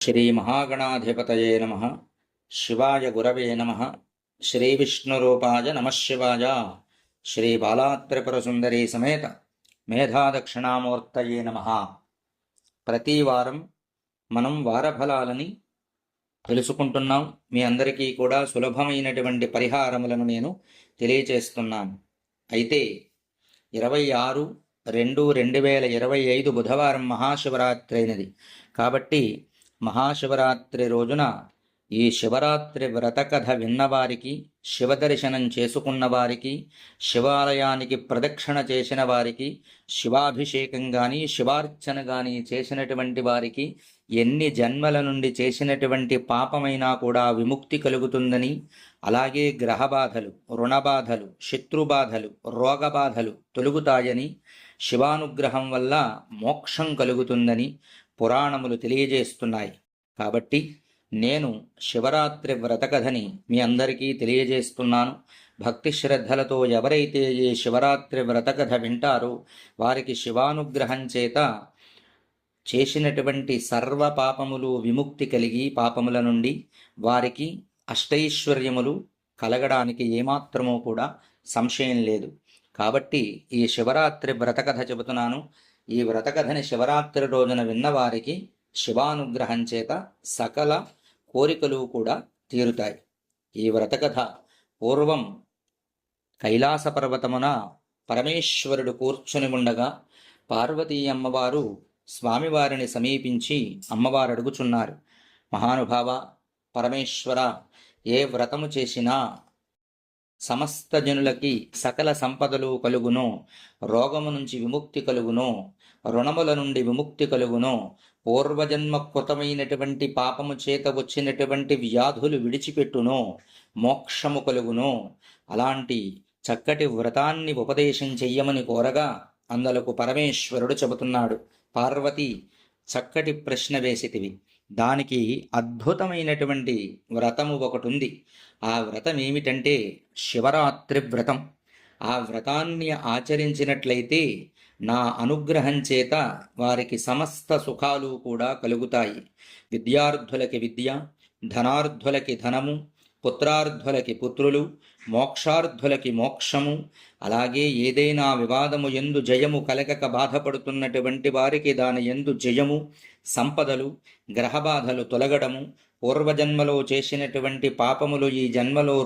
శ్రీ మహాగణాధిపతయే నమః. శివాయ గురవే నమః. శ్రీ విష్ణురూపాయ నమః శివాయ. శ్రీ బాలాత్రిపురసుందరీ సమేత మేధాదక్షిణామూర్తయే నమః. ప్రతి వారం మనం వారఫలాలని తెలుసుకుంటున్నాం. మీ అందరికీ కూడా సులభమైనటువంటి పరిహారములను నేను తెలియచేస్తున్నాను. అయితే 26/2/2025 బుధవారం మహాశివరాత్రి అయినది. కాబట్టి మహాశివరాత్రి రోజున ఈ శివరాత్రి వ్రతకథ విన్నవారికి, శివదర్శనం చేసుకున్న వారికి, శివాలయానికి ప్రదక్షిణ చేసిన వారికి, శివాభిషేకం కానీ శివార్చన కానీ చేసినటువంటి వారికి ఎన్ని జన్మల నుండి చేసినటువంటి పాపమైనా కూడా విముక్తి కలుగుతుందని, అలాగే గ్రహబాధలు, రుణబాధలు, శత్రుబాధలు, రోగబాధలు తొలుగుతాయని, శివానుగ్రహం వల్ల మోక్షం కలుగుతుందని పురాణములు తెలియజేస్తున్నాయి. కాబట్టి నేను శివరాత్రి వ్రతకథని మీ అందరికీ తెలియజేస్తున్నాను. భక్తి శ్రద్ధలతో ఎవరైతే ఈ శివరాత్రి వ్రతకథ వింటారో వారికి శివానుగ్రహం చేత చేసినటువంటి సర్వ పాపములు విముక్తి కలిగి పాపముల నుండి వారికి అష్టైశ్వర్యములు కలగడానికి ఏమాత్రమూ కూడా సంశయం లేదు. కాబట్టి ఈ శివరాత్రి వ్రతకథ చెబుతున్నాను. ఈ వ్రతకథని శివరాత్రి రోజున విన్నవారికి శివానుగ్రహం చేత సకల కోరికలు కూడా తీరుతాయి. ఈ వ్రతకథ పూర్వం కైలాస పర్వతమున పరమేశ్వరుడు కూర్చుని ఉండగా పార్వతీ అమ్మవారు స్వామివారిని సమీపించి అమ్మవారు అడుగుచున్నారు, మహానుభావ పరమేశ్వర, ఏ వ్రతము చేసినా సమస్త జనులకి సకల సంపదలు కలుగును, రోగము నుంచి విముక్తి కలుగును, రుణముల నుండి విముక్తి కలుగును, పూర్వజన్మ కృతమైనటువంటి పాపము చేత వచ్చినటువంటి వ్యాధులు విడిచిపెట్టును, మోక్షము కలుగును. అలాంటి చక్కటి వ్రతాన్ని ఉపదేశం చెయ్యమని కోరగా అందులకు పరమేశ్వరుడు చెబుతున్నాడు, పార్వతి చక్కటి ప్రశ్న వేసితివి, దానికి అద్భుతమైనటువంటి వ్రతము ఒకటి ఉంది. ఆ వ్రతం ఏమిటంటే శివరాత్రి వ్రతం. ఆ వ్రతాన్ని ఆచరించినట్లయితే నా అనుగ్రహం చేత వారికి సమస్త సుఖాలు కూడా కలుగుతాయి. విద్యార్థులకి విద్య, ధనార్థులకి ధనము, పుత్రార్థులకి పుత్రులు, మోక్షార్థులకి మోక్షము, అలాగే ఏదైనా వివాదము యందు జయము కలగక బాధపడుతున్నటువంటి వారికి దాని యందు జయము, సంపదలు, గ్రహబాధలు తొలగడము, పూర్వజన్మలో చేసినటువంటి పాపములు ఈ జన్మలో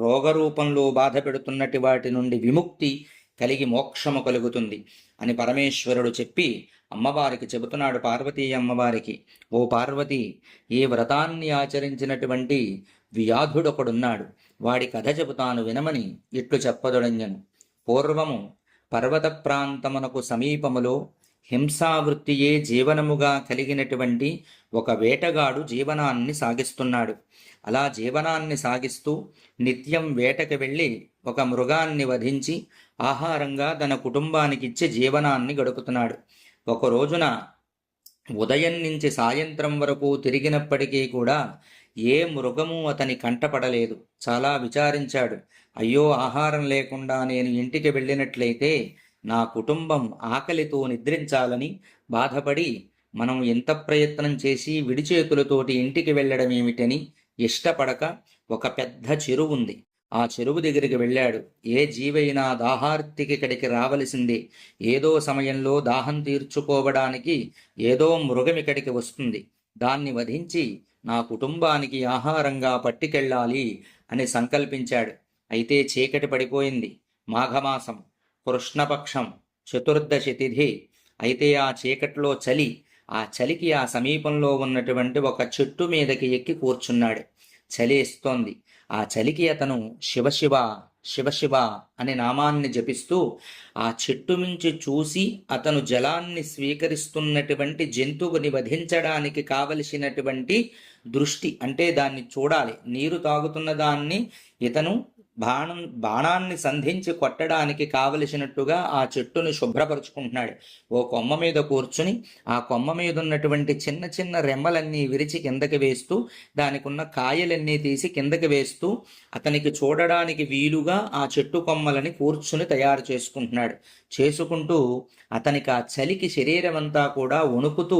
రోగరూపంలో బాధ పెడుతున్నటి వాటి నుండి విముక్తి కలిగి మోక్షము కలుగుతుంది అని పరమేశ్వరుడు చెప్పి అమ్మవారికి చెబుతున్నాడు. పార్వతీ అమ్మవారికి, ఓ పార్వతి, ఈ వ్రతాన్ని ఆచరించినటువంటి వ్యాధుడొకడున్నాడు, వాడి కథ చెబుతాను వినమని ఇట్లు చెప్పదొడంజను. పూర్వము పర్వత ప్రాంతమునకు సమీపములో హింసావృత్తియే జీవనముగా కలిగినటువంటి ఒక వేటగాడు జీవనాన్ని సాగిస్తున్నాడు. అలా జీవనాన్ని సాగిస్తూ నిత్యం వేటకి వెళ్ళి ఒక మృగాన్ని వధించి ఆహారంగా తన కుటుంబానికిచ్చి జీవనాన్ని గడుపుతున్నాడు. ఒక రోజున ఉదయం నుంచి సాయంత్రం వరకు తిరిగినప్పటికీ కూడా ఏ మృగము అతని కంటపడలేదు. చాలా విచారించాడు. అయ్యో, ఆహారం లేకుండా నేను ఇంటికి వెళ్ళినట్లయితే నా కుటుంబం ఆకలితో నిద్రించాలని బాధపడి మనం ఎంత ప్రయత్నం చేసి విడిచేతులతోటి ఇంటికి వెళ్ళడం ఏమిటని ఇష్టపడక ఒక పెద్ద చెరువు ఉంది. ఆ చెరువు దగ్గరికి వెళ్ళాడు. ఏ జీవైనా దాహార్తికి ఇక్కడికి రావలసిందే. ఏదో సమయంలో దాహం తీర్చుకోవడానికి ఏదో మృగం ఇక్కడికి వస్తుంది. దాన్ని వధించి నా కుటుంబానికి ఆహారంగా పట్టుకెళ్ళాలి అని సంకల్పించాడు. అయితే చీకటి పడిపోయింది. మాఘమాసం, కృష్ణపక్షం, చతుర్దశి తిథి. అయితే ఆ చీకట్లో చలి. ఆ చలికి ఆ సమీపంలో ఉన్నటువంటి ఒక చెట్టు మీదకి ఎక్కి కూర్చున్నాడు. చలేస్తోంది. ఆ చలికి అతను శివశివ శివశివ అనే నామాన్ని జపిస్తూ ఆ చెట్టు నుంచి చూసి అతను జలాన్ని స్వీకరిస్తున్నటువంటి జంతువుని వధించడానికి కావలసినటువంటి దృష్టి, అంటే దాన్ని చూడాలి. నీరు తాగుతున్న దాన్ని ఇతను బాణాన్ని సంధించి కొట్టడానికి కావలసినట్టుగా ఆ చెట్టుని శుభ్రపరుచుకుంటున్నాడు. ఓ కొమ్మ మీద కూర్చుని ఆ కొమ్మ మీద ఉన్నటువంటి చిన్న చిన్న రెమ్మలన్నీ విరిచి కిందకి వేస్తూ దానికి ఉన్న కాయలన్నీ తీసి కిందకి వేస్తూ అతనికి చూడడానికి వీలుగా ఆ చెట్టు కొమ్మలని కూర్చుని తయారు చేసుకుంటూ అతనికి ఆ చలికి శరీరం అంతా కూడా వణుకుతూ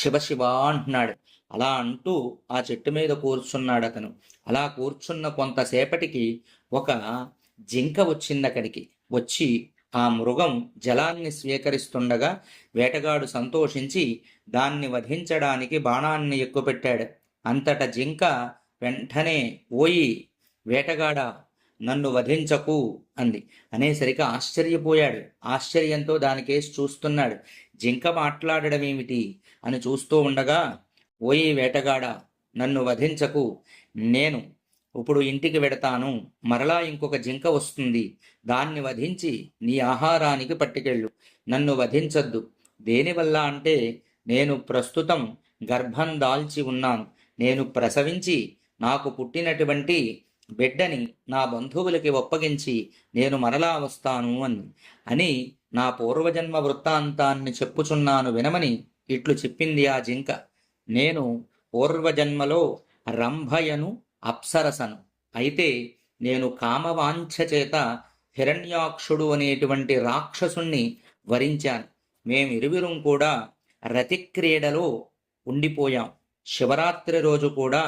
శివశివ అంటున్నాడు. అలా అంటూ ఆ చెట్టు మీద కూర్చున్నాడు అతను. అలా కూర్చున్న కొంతసేపటికి ఒక జింక వచ్చింది అక్కడికి. వచ్చి ఆ మృగం జలాన్ని స్వీకరిస్తుండగా వేటగాడు సంతోషించి దాన్ని వధించడానికి బాణాన్ని ఎక్కుపెట్టాడు. అంతట జింక వెంటనే ఓయి వేటగాడా, నన్ను వధించకు అంది. అనేసరికి ఆశ్చర్యపోయాడు. ఆశ్చర్యంతో దానికేసి చూస్తున్నాడు. జింక మాట్లాడడం ఏమిటి అని చూస్తూ ఉండగా, ఓయి వేటగాడా, నన్ను వధించకు, నేను ఇప్పుడు ఇంటికి వెడతాను. మరలా ఇంకొక జింక వస్తుంది, దాన్ని వధించి నీ ఆహారానికి పట్టుకెళ్ళు. నన్ను వధించద్దు. దేనివల్ల అంటే, నేను ప్రస్తుతం గర్భం దాల్చి ఉన్నాను. నేను ప్రసవించి నాకు పుట్టినటువంటి బిడ్డని నా బంధువులకి ఒప్పగించి నేను మరలా వస్తాను అని నా పూర్వజన్మ వృత్తాంతాన్ని చెప్పుచున్నాను వినమని ఇట్లు చెప్పింది ఆ జింక. నేను పూర్వజన్మలో రంభయను అప్సరసను. అయితే నేను కామవాంఛ చేత హిరణ్యాక్షుడు అనేటువంటి రాక్షసుణ్ణి వరించాను. మేమిరువురం కూడా రతిక్రీడలో ఉండిపోయాం. శివరాత్రి రోజు కూడా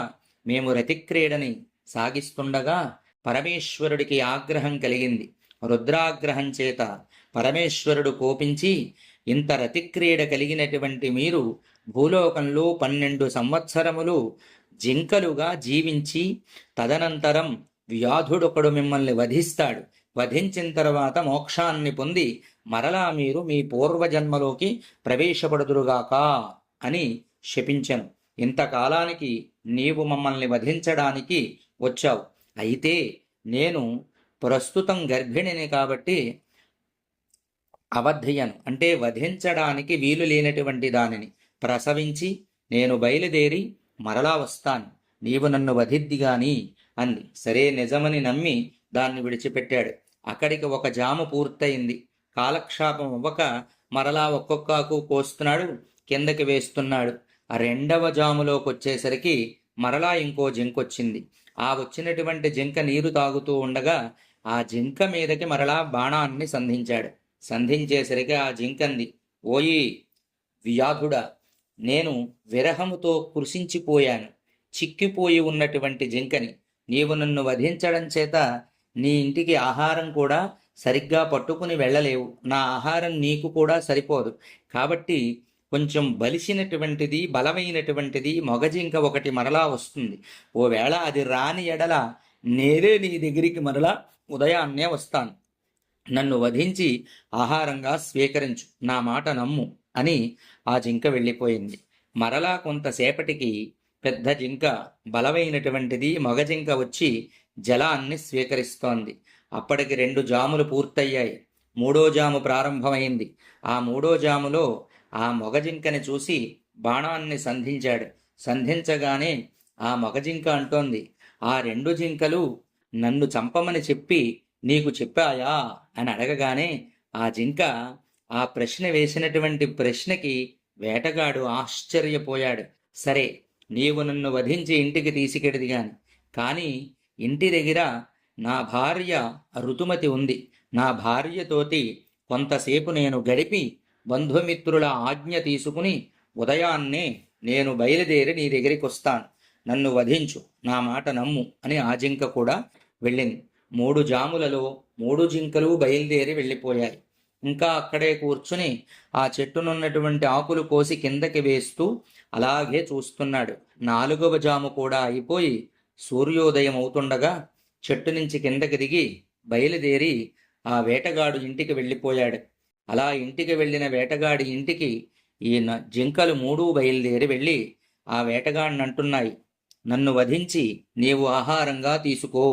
మేము రతిక్రీడని సాగిస్తుండగా పరమేశ్వరుడికి ఆగ్రహం కలిగింది. రుద్రాగ్రహం చేత పరమేశ్వరుడు కోపించి, ఇంత రతిక్రీడ కలిగినటువంటి మీరు భూలోకంలో 12 సంవత్సరములు జింకలుగా జీవించి తదనంతరం వ్యాధుడొకడు మిమ్మల్ని వధిస్తాడు. వధించిన తర్వాత మోక్షాన్ని పొంది మరలా మీరు మీ పూర్వజన్మలోకి ప్రవేశపడుదురుగాక అని శపించను. ఇంతకాలానికి నీవు మమ్మల్ని వధించడానికి వచ్చావు. అయితే నేను ప్రస్తుతం గర్భిణిని కాబట్టి అవధ్యను అంటే వధించడానికి వీలు లేనటువంటి దానిని ప్రసవించి నేను బయలుదేరి మరలా వస్తాను. నీవు నన్ను వధిద్దిగాని అంది. సరే నిజమని నమ్మి దాన్ని విడిచిపెట్టాడు. అక్కడికి ఒక జాము పూర్తయింది. కాలక్షేపం అవ్వక మరలా ఒక్కొక్కకు కోస్తున్నాడు, కిందకి వేస్తున్నాడు. ఆ రెండవ జాములోకి వచ్చేసరికి మరలా ఇంకో జింకొచ్చింది. ఆ వచ్చినటువంటి జింక నీరు తాగుతూ ఉండగా ఆ జింక మీదకి మరలా బాణాన్ని సంధించాడు. సంధించేసరికి ఆ జింకంది, ఓయి వ్యాధుడా, నేను విరహముతో కృషించిపోయాను. చిక్కిపోయి ఉన్నటువంటి జింకని నీవు నన్ను వధించడం చేత నీ ఇంటికి ఆహారం కూడా సరిగ్గా పట్టుకుని వెళ్ళలేవు. నా ఆహారం నీకు కూడా సరిపోదు. కాబట్టి కొంచెం బలిసినటువంటిది బలమైనటువంటిది మగజింక ఒకటి మరలా వస్తుంది. ఓవేళ అది రాని ఎడల నేనే నీ దగ్గరికి మరలా ఉదయాన్నే వస్తాను. నన్ను వధించి ఆహారంగా స్వీకరించు, నా మాట నమ్ము అని ఆ జింక వెళ్ళిపోయింది. మరలా కొంతసేపటికి పెద్ద జింక బలమైనటువంటిది మగజింక వచ్చి జలాన్ని స్వీకరిస్తోంది. అప్పటికి 2 జాములు పూర్తయ్యాయి. 3వ జాము ప్రారంభమైంది. ఆ 3వ జాములో ఆ మగజింకని చూసి బాణాన్ని సంధించాడు. సంధించగానే ఆ మగజింక అంటోంది, ఆ 2 జింకలు నన్ను చంపమని చెప్పి నీకు చెప్పాయా అని అడగగానే ఆ జింక ఆ ప్రశ్న వేసినటువంటి ప్రశ్నకి వేటగాడు ఆశ్చర్యపోయాడు. సరే, నీవు నన్ను వధించి ఇంటికి తీసుకెడిది కానీ ఇంటి దగ్గర నా భార్య ఋతుమతి ఉంది. నా భార్యతోటి కొంతసేపు నేను గడిపి బంధుమిత్రుల ఆజ్ఞ తీసుకుని ఉదయాన్నే నేను బయలుదేరి నీ దగ్గరికి వస్తాను. నన్ను వధించు, నా మాట నమ్ము అని ఆ జింక కూడా వెళ్ళింది. 3 జాములలో 3 జింకలు బయలుదేరి వెళ్ళిపోయాయి. ఇంకా అక్కడే కూర్చుని ఆ చెట్టునున్నటువంటి ఆకులు కోసి కిందకి వేస్తూ అలాగే చూస్తున్నాడు. 4వ జాము కూడా అయిపోయి సూర్యోదయం అవుతుండగా చెట్టు నుంచి కిందకి దిగి బయలుదేరి ఆ వేటగాడు ఇంటికి వెళ్ళిపోయాడు. అలా ఇంటికి వెళ్ళిన వేటగాడి ఇంటికి ఈ జింకలు 3 బయలుదేరి వెళ్ళి ఆ వేటగాడిని అంటున్నాయి, నన్ను వధించి నీవు ఆహారంగా తీసుకో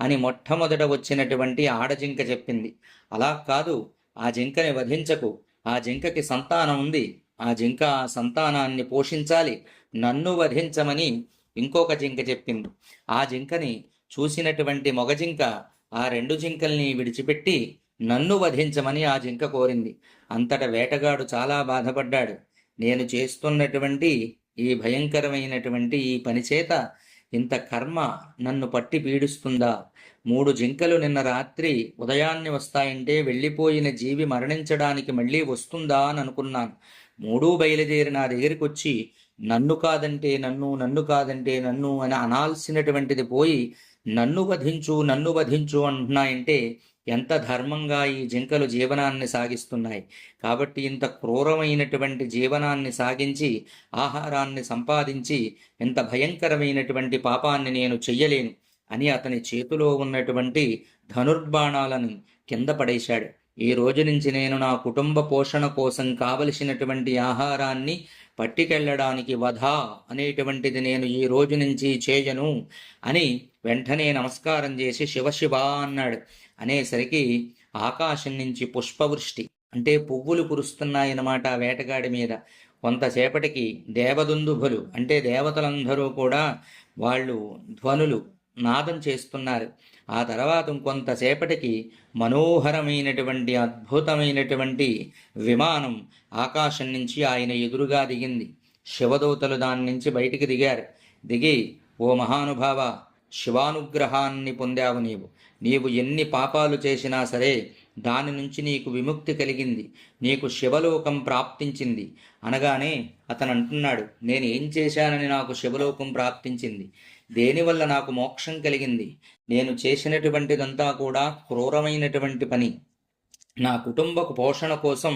అని మొట్టమొదట వచ్చినటువంటి ఆడజింక చెప్పింది. అలా కాదు, ఆ జింకని వధించకు, ఆ జింకకి సంతానం ఉంది, ఆ జింక ఆ సంతానాన్ని పోషించాలి, నన్ను వధించమని ఇంకొక జింక చెప్పింది. ఆ జింకని చూసినటువంటి మగజింక ఆ 2 జింకల్ని విడిచిపెట్టి నన్ను వధించమని ఆ జింక కోరింది. అంతట వేటగాడు చాలా బాధపడ్డాడు. నేను చేస్తున్నటువంటి ఈ భయంకరమైనటువంటి ఈ పనిచేత ఇంత కర్మ నన్ను పట్టి పీడిస్తుందా? 3 జింకలు నిన్న రాత్రి ఉదయాన్నే వస్తాయంటే వెళ్ళిపోయిన జీవి మరణించడానికి మళ్ళీ వస్తుందా అని అనుకున్నాను. 3 బయలుదేరి నా దగ్గరికి వచ్చి నన్ను కాదంటే నన్ను, నన్ను కాదంటే నన్ను అని అనాల్సినటువంటిది పోయి నన్ను వధించు, నన్ను వధించు అంటున్నాయంటే ఎంత ధర్మంగా ఈ జింకలు జీవనాన్ని సాగిస్తున్నాయి. కాబట్టి ఇంత క్రూరమైనటువంటి జీవనాన్ని సాగించి ఆహారాన్ని సంపాదించి ఎంత భయంకరమైనటువంటి పాపాన్ని నేను చెయ్యలేను అని అతని చేతిలో ఉన్నటువంటి ధనుర్బాణాలను కింద పడేశాడు. ఈ రోజు నుంచి నేను నా కుటుంబ పోషణ కోసం కావలసినటువంటి ఆహారాన్ని పట్టుకెళ్ళడానికి వధ అనేటువంటిది నేను ఈ రోజు నుంచి చేయను అని వెంటనే నమస్కారం చేసి శివ అన్నాడు. అనేసరికి ఆకాశం నుంచి పుష్పవృష్టి అంటే పువ్వులు కురుస్తున్నాయన్నమాట వేటగాడి మీద. కొంతసేపటికి దేవదుందుభులు అంటే దేవతలందరూ కూడా వాళ్ళు ధ్వనులు నాదం చేస్తున్నారు. ఆ తర్వాత ఇంకొంతసేపటికి మనోహరమైనటువంటి అద్భుతమైనటువంటి విమానం ఆకాశం నుంచి ఆయన ఎదురుగా దిగింది. శివదూతలు దాని నుంచి బయటికి దిగి ఓ మహానుభావ, శివానుగ్రహాన్ని పొందావు నీవు ఎన్ని పాపాలు చేసినా సరే దాని నుంచి నీకు విముక్తి కలిగింది, నీకు శివలోకం ప్రాప్తించింది అనగానే అతను అంటున్నాడు, నేను ఏం చేశానని నాకు శివలోకం ప్రాప్తించింది? దేనివల్ల నాకు మోక్షం కలిగింది? నేను చేసినటువంటిదంతా కూడా క్రూరమైనటువంటి పని. నా కుటుంబ పోషణ కోసం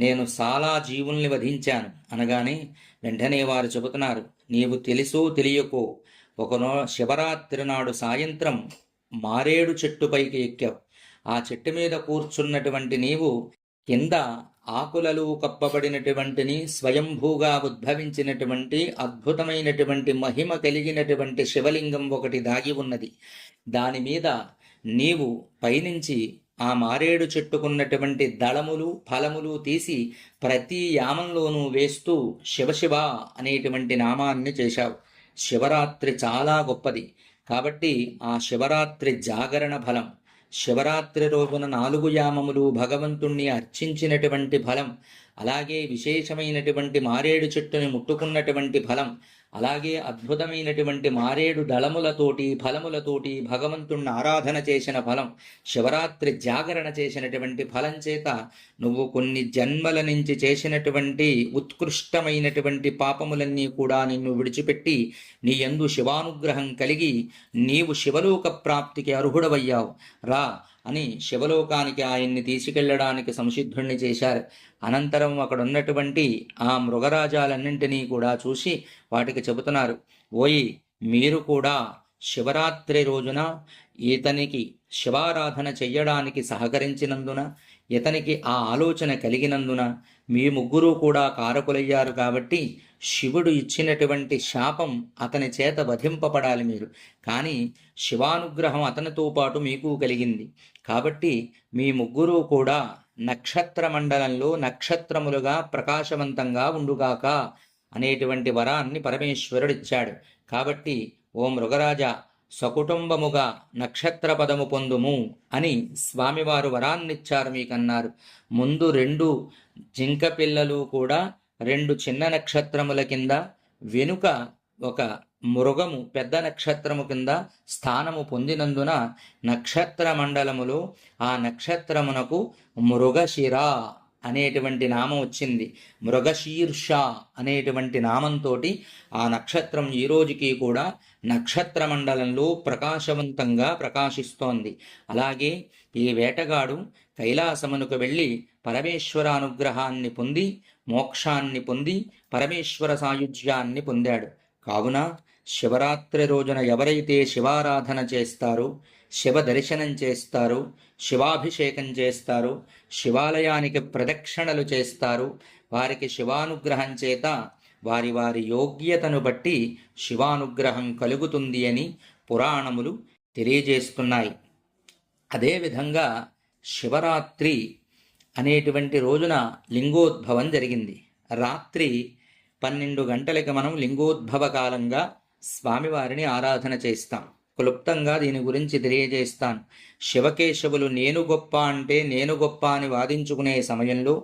నేను చాలా జీవుల్ని వధించాను అనగానే వెంటనే వారు చెబుతున్నారు, నీవు తెలుసో తెలియకో ఒకనో శివరాత్రి నాడు సాయంత్రం మారేడు చెట్టుపైకి ఎక్కావు. ఆ చెట్టు మీద కూర్చున్నటువంటి నీవు కింద ఆకులలు కప్పబడినటువంటిని స్వయంభూగా ఉద్భవించినటువంటి అద్భుతమైనటువంటి మహిమ కలిగినటువంటి శివలింగం ఒకటి దాగి ఉన్నది. దాని మీద నీవు పైనుంచి ఆ మారేడు చెట్టుకున్నటువంటి దళములు ఫలములు తీసి ప్రతి యామంలోనూ వేస్తూ శివశివ అనేటువంటి నామాన్ని చేశావు. శివరాత్రి చాలా గొప్పది కాబట్టి ఆ శివరాత్రి జాగరణ ఫలం, శివరాత్రి రోజున 4 యామములు భగవంతుణ్ణి అర్చించినటువంటి ఫలం, అలాగే విశేషమైనటువంటి మారేడు చెట్టుని ముట్టుకున్నటువంటి ఫలం, అలాగే అద్భుతమైనటువంటి మారేడు దళములతోటి ఫలములతోటి భగవంతుణ్ణి ఆరాధన చేసిన ఫలం, శివరాత్రి జాగరణ చేసినటువంటి ఫలం చేత నువ్వు కొన్ని జన్మల నుంచి చేసినటువంటి ఉత్కృష్టమైనటువంటి పాపములన్నీ కూడా నిన్ను విడిచిపెట్టి నీ యందు శివానుగ్రహం కలిగి నీవు శివలోక ప్రాప్తికి అర్హుడవయ్యావు రా అని శివలోకానికి ఆయన్ని తీసుకెళ్లడానికి సంసిద్ధుణ్ణి చేశారు. అనంతరం అక్కడ ఉన్నటువంటి ఆ మృగరాజాలన్నింటినీ కూడా చూసి వాటికి చెబుతున్నారు, ఓయి మీరు కూడా శివరాత్రి రోజున ఇతనికి శివారాధన చెయ్యడానికి సహకరించినందున, ఇతనికి ఆ ఆలోచన కలిగినందున మీ ముగ్గురు కూడా కారకులయ్యారు కాబట్టి శివుడు ఇచ్చినటువంటి శాపం అతని చేత వధింపబడాలి మీరు. కానీ శివానుగ్రహం అతనితో పాటు మీకు కలిగింది కాబట్టి మీ ముగ్గురు కూడా నక్షత్ర మండలంలో నక్షత్రములుగా ప్రకాశవంతంగా ఉండుగాక అనేటువంటి వరాన్ని పరమేశ్వరుడిచ్చాడు. కాబట్టి ఓ మృగరాజా సకుటుంబముగా నక్షత్ర పదము పొందుము అని స్వామివారు వరాన్నిచ్చారు మీకన్నారు. ముందు 2 జింక పిల్లలు కూడా 2 చిన్న నక్షత్రముల కింద, వెనుక ఒక మృగము పెద్ద నక్షత్రము కింద స్థానము పొందినందున నక్షత్ర మండలములో ఆ నక్షత్రమునకు మృగశిర అనేటువంటి నామం వచ్చింది. మృగశీర్ష అనేటువంటి నామంతో ఆ నక్షత్రం ఈ రోజుకి కూడా నక్షత్ర మండలంలో ప్రకాశవంతంగా ప్రకాశిస్తోంది. అలాగే ఈ వేటగాడు కైలాసమునకు వెళ్ళి పరమేశ్వరానుగ్రహాన్ని పొంది మోక్షాన్ని పొంది పరమేశ్వర సాయుధ్యాన్ని పొందాడు. కావున శివరాత్రి రోజున ఎవరైతే శివారాధన చేస్తారో, శివ దర్శనం చేస్తారో, శివాభిషేకం చేస్తారో, శివాలయానికి ప్రదక్షిణలు చేస్తారో వారికి శివానుగ్రహం చేత వారి వారి యోగ్యతను బట్టి శివానుగ్రహం కలుగుతుంది అని పురాణములు తెలియజేస్తున్నాయి. అదేవిధంగా శివరాత్రి అనేటువంటి రోజున లింగోద్భవం జరిగింది. రాత్రి 12 గంటలకి మనం లింగోద్భవ కాలంగా స్వామివారిని ఆరాధన చేస్తాం. క్లుప్తంగా దీని గురించి తెలియజేస్తాను. శివకేశవులు నేను గొప్ప అంటే నేను గొప్ప అని వాదించుకునే సమయంలో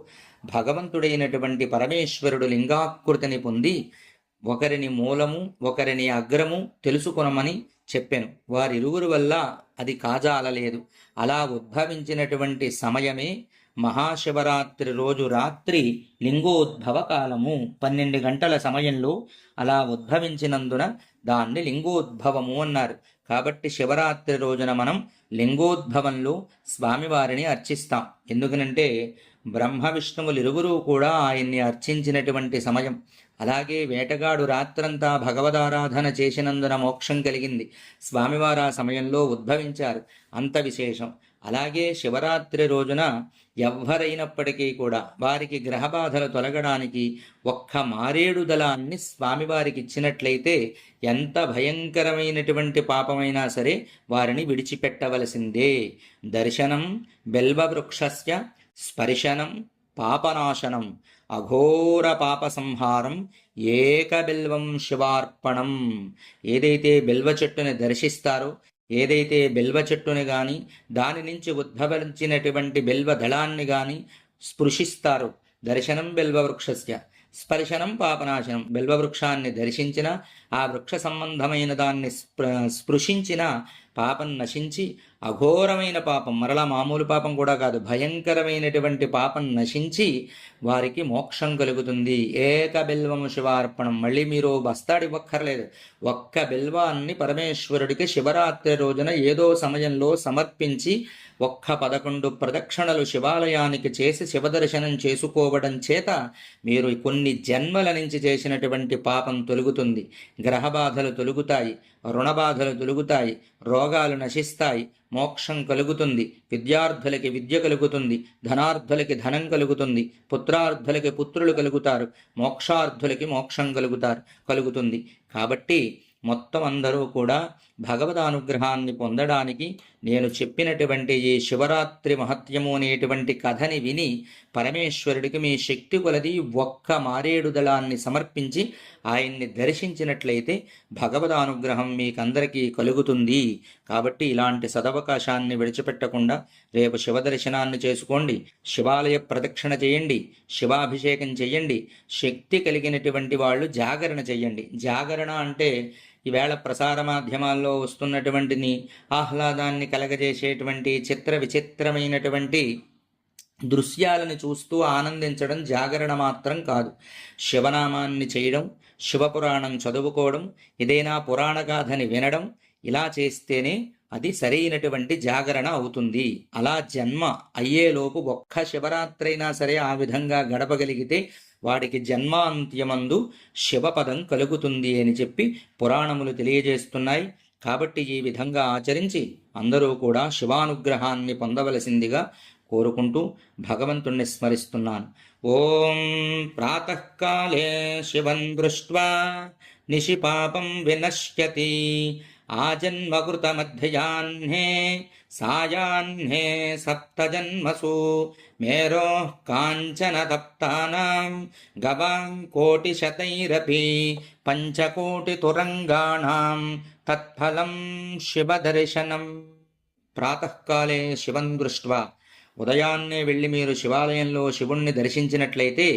భగవంతుడైనటువంటి పరమేశ్వరుడు లింగాకృతిని పొంది ఒకరిని మూలము ఒకరిని అగ్రము తెలుసుకొనమని చెప్పాను. వారిరువురు వల్ల అది కాజాలలేదు. అలా ఉద్భవించినటువంటి సమయమే మహాశివరాత్రి రోజు రాత్రి లింగోద్భవ కాలము 12 గంటల సమయంలో అలా ఉద్భవించినందున దాన్ని లింగోద్భవము అన్నారు. కాబట్టి శివరాత్రి రోజున మనం లింగోద్భవంలో స్వామివారిని అర్చిస్తాం. ఎందుకనంటే బ్రహ్మ విష్ణువులు ఇరువురు కూడా ఆయన్ని అర్చించినటువంటి సమయం. అలాగే వేటగాడు రాత్రంతా భగవదారాధన చేసినందున మోక్షం కలిగింది. స్వామివారు ఆ సమయంలో ఉద్భవించారు. అంత విశేషం. అలాగే శివరాత్రి రోజున ఎవ్వరైనప్పటికీ కూడా వారికి గ్రహబాధలు తొలగడానికి ఒక్క మారేడు దళాన్ని స్వామివారికి ఇచ్చినట్లయితే ఎంత భయంకరమైనటువంటి పాపమైనా సరే వారిని విడిచిపెట్టవలసిందే. దర్శనం బెల్వవృక్షస్య స్పర్శనం పాపనాశనం అఘోర పాప సంహారం ఏకబిల్వం శివార్పణం. ఏదైతే బిల్వ చెట్టుని దర్శిస్తారో, ఏదైతే బిల్వ చెట్టుని కానీ దాని నుంచి ఉద్భవించినటువంటి బిల్వ దళాన్ని కానీ స్పృశిస్తారో, దర్శనం బిల్వవృక్షస్య స్పర్శనం పాపనాశనం. బిల్వవృక్షాన్ని దర్శించిన, ఆ వృక్ష సంబంధమైన దాన్ని స్పృశించిన పాపం నశించి అఘోరమైన పాపం, మరలా మామూలు పాపం కూడా కాదు, భయంకరమైనటువంటి పాపం నశించి వారికి మోక్షం కలుగుతుంది. ఏక బిల్వము శివార్పణం. మళ్ళీ మీరు బస్తాడు ఇవ్వక్కర్లేదు. ఒక్క బిల్వాన్ని పరమేశ్వరుడికి శివరాత్రి రోజున ఏదో సమయంలో సమర్పించి 11 ప్రదక్షిణలు శివాలయానికి చేసి శివదర్శనం చేసుకోవడం చేత మీరు కొన్ని జన్మల నుంచి చేసినటువంటి పాపం తొలుగుతుంది. గ్రహబాధలు తొలుగుతాయి, రుణబాధలు తొలుగుతాయి, రోగాలు నశిస్తాయి, మోక్షం కలుగుతుంది. విద్యార్థులకి విద్య కలుగుతుంది, ధనార్థులకి ధనం కలుగుతుంది, పుత్రార్థులకి పుత్రులు కలుగుతారు, మోక్షార్థులకి మోక్షం కలుగుతుంది. కాబట్టి మొత్తం అందరూ కూడా భగవదానుగ్రహాన్ని పొందడానికి నేను చెప్పినటువంటి ఈ శివరాత్రి మహత్యము అనేటువంటి కథని విని పరమేశ్వరుడికి మీ శక్తి కొలది ఒక్క మారేడు దళాన్ని సమర్పించి ఆయన్ని దర్శించినట్లయితే భగవదానుగ్రహం మీకందరికీ కలుగుతుంది. కాబట్టి ఇలాంటి సదవకాశాన్ని విడిచిపెట్టకుండా రేపు శివ దర్శనాన్ని చేసుకోండి, శివాలయ ప్రదక్షిణ చేయండి, శివాభిషేకం చేయండి. శక్తి కలిగినటువంటి వాళ్ళు జాగరణ చేయండి. జాగరణ అంటే ఈవేళ ప్రసార మాధ్యమాల్లో వస్తున్నటువంటిని ఆహ్లాదాన్ని కలగజేసేటువంటి చిత్ర విచిత్రమైనటువంటి దృశ్యాలను చూస్తూ ఆనందించడం జాగరణ మాత్రం కాదు. శివనామాన్ని చేయడం, శివపురాణం చదువుకోవడం, ఏదైనా పురాణ గాథని వినడం, ఇలా చేస్తేనే అది సరైనటువంటి జాగరణ అవుతుంది. అలా జన్మ అయ్యేలోపు ఒక్క శివరాత్రి అయినా సరే ఆ విధంగా గడపగలిగితే వాడికి జన్మాంత్యమందు శివపదం కలుగుతుంది అని చెప్పి పురాణములు తెలియజేస్తున్నాయి. కాబట్టి ఈ విధంగా ఆచరించి అందరూ కూడా శివానుగ్రహాన్ని పొందవలసిందిగా కోరుకుంటూ భగవంతుణ్ణి స్మరిస్తున్నాను. ఓం ప్రాతకాలే శివం దృష్ట్వా నిశిపాపం వినశ్యతి ఆజన్మకృతమధ్యాహ్నే సాయాహ్నే సప్తజన్మసు మేరో కాంచన తప్తానాం గవాం కోటిశతైరపి పంచకోటి తురంగాణాం తత్ఫలం శివదర్శనం. ప్రాతకాలే శివం దృష్ట్వా, ఉదయాన్నే వెళ్ళి మీరు శివాలయంలో శివుణ్ణి దర్శించినట్లయితే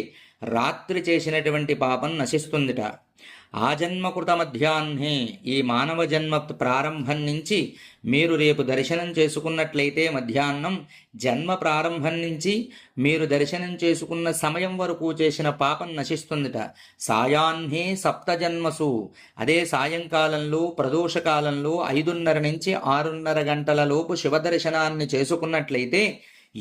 రాత్రి చేసినటువంటి పాపం నశిస్తుందిట. ఆజన్మకృత మధ్యాహ్నే, ఈ మానవ జన్మ ప్రారంభం నుంచి మీరు రేపు దర్శనం చేసుకున్నట్లయితే మధ్యాహ్నం జన్మ ప్రారంభం నుంచి మీరు దర్శనం చేసుకున్న సమయం వరకు చేసిన పాపం నశిస్తుందిట. సాయాహ్నే సప్తజన్మసు, అదే సాయంకాలంలో ప్రదోషకాలంలో 5:30 నుంచి 6:30 గంటల లోపు శివదర్శనాన్ని చేసుకున్నట్లయితే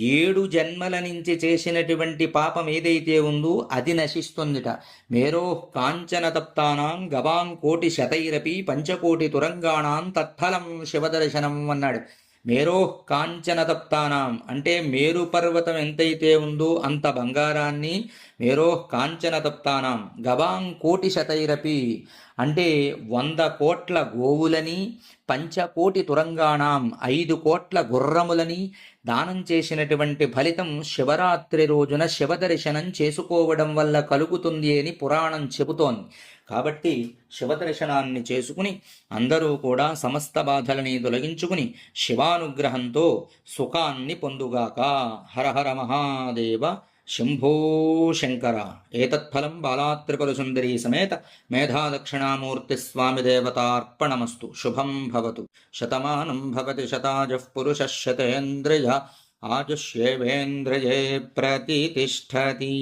7 జన్మల నుంచి చేసినటువంటి పాపం ఏదైతే ఉందో అది నశిస్తుందిట. మేరో కాంచన తప్తానాం గవాం కోటి శతైరపి పంచకోటి తురంగాణాం తత్ఫలం శివదర్శనం అన్నాడు. మేరో కాంచన తప్తానాం అంటే మేరు పర్వతం ఎంతైతే ఉందో అంత బంగారాన్ని, మేరో కాంచన తప్తానాం గవాం కోటి శతైరపి అంటే 100 కోట్ల గోవులని, పంచకోటి తురంగాణం 5 కోట్ల గుర్రములని దానం చేసినటువంటి ఫలితం శివరాత్రి రోజున శివదర్శనం చేసుకోవడం వల్ల కలుగుతుంది అని పురాణం చెబుతోంది. కాబట్టి శివదర్శనాన్ని చేసుకుని అందరూ కూడా సమస్త బాధలని తొలగించుకుని శివానుగ్రహంతో సుఖాన్ని పొందుగాక. హర హర మహాదేవ శంభో శంకర. ఏతత్ఫలం బాలాత్రిపురసుందరీ సమేత మేధాదక్షిణామూర్తి స్వామి దేవతార్పణమస్తు. శుభం భవతు. శతమానం భవతి శతాజః పురుషः శతేంద్రియ आजुष्येवेन्द्रिये प्रतितिष्ठति।